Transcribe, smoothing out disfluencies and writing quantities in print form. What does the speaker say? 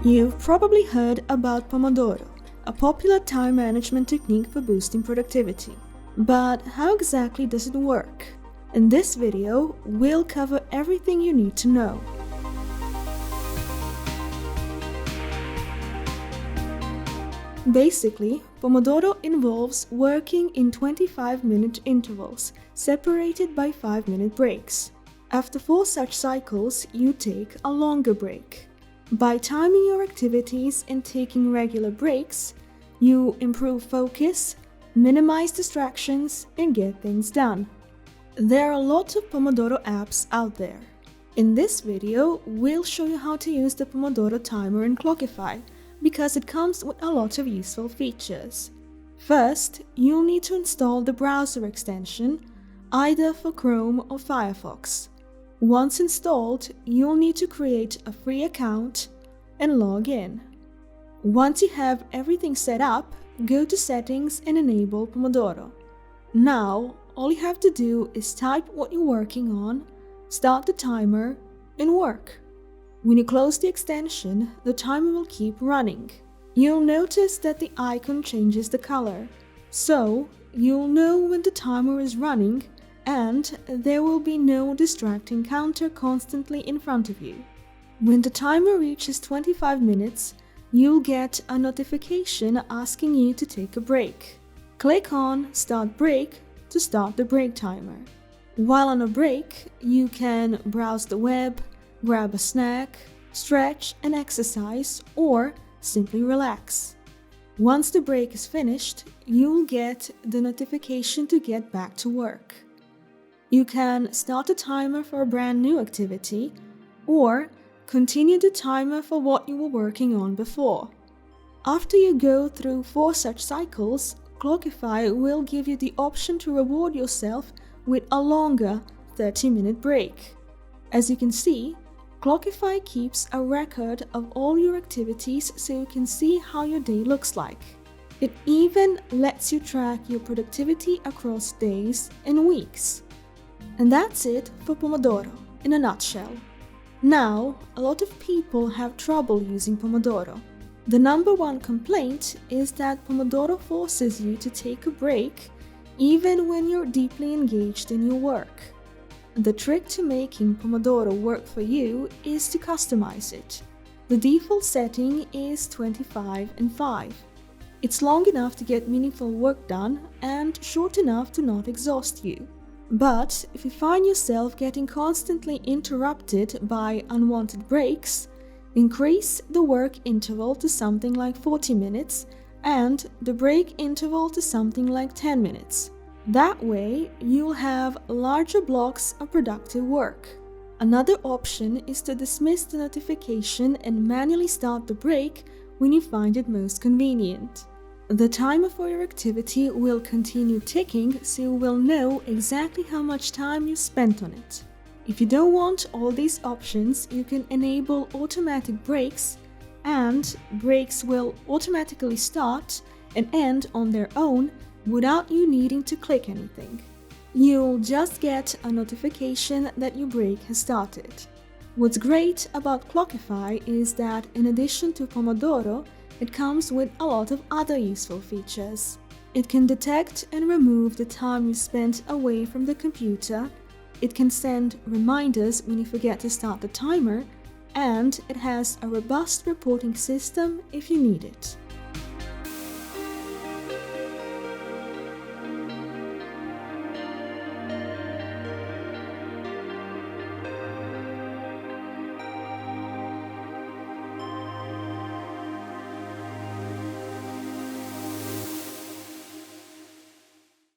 You've probably heard about Pomodoro, a popular time management technique for boosting productivity. But how exactly does it work? In this video, we'll cover everything you need to know. Basically, Pomodoro involves working in 25-minute intervals, separated by 5-minute breaks. After 4 such cycles, you take a longer break. By timing your activities and taking regular breaks, you improve focus, minimize distractions, and get things done. There are lots of Pomodoro apps out there. In this video, we'll show you how to use the Pomodoro timer in Clockify, because it comes with a lot of useful features. First, you'll need to install the browser extension, either for Chrome or Firefox. Once installed, you'll need to create a free account and log in. Once you have everything set up, go to Settings and enable Pomodoro. Now, all you have to do is type what you're working on, start the timer, and work. When you close the extension, the timer will keep running. You'll notice that the icon changes the color, so you'll know when the timer is running and there will be no distracting counter constantly in front of you. When the timer reaches 25 minutes, you'll get a notification asking you to take a break. Click on Start Break to start the break timer. While on a break, you can browse the web, grab a snack, stretch and exercise, or simply relax. Once the break is finished, you'll get the notification to get back to work. You can start a timer for a brand new activity, or continue the timer for what you were working on before. After you go through 4 such cycles, Clockify will give you the option to reward yourself with a longer 30-minute break. As you can see, Clockify keeps a record of all your activities so you can see how your day looks like. It even lets you track your productivity across days and weeks. And that's it for Pomodoro in a nutshell. Now, a lot of people have trouble using Pomodoro. The #1 complaint is that Pomodoro forces you to take a break even when you're deeply engaged in your work. The trick to making Pomodoro work for you is to customize it. The default setting is 25 and 5. It's long enough to get meaningful work done and short enough to not exhaust you. But if you find yourself getting constantly interrupted by unwanted breaks, increase the work interval to something like 40 minutes and the break interval to something like 10 minutes. That way, you'll have larger blocks of productive work. Another option is to dismiss the notification and manually start the break when you find it most convenient. The timer for your activity will continue ticking, so you will know exactly how much time you spent on it. If you don't want all these options, you can enable automatic breaks, and breaks will automatically start and end on their own without you needing to click anything. You'll just get a notification that your break has started. What's great about Clockify is that in addition to Pomodoro, it comes with a lot of other useful features. It can detect and remove the time you spent away from the computer, it can send reminders when you forget to start the timer, and it has a robust reporting system if you need it.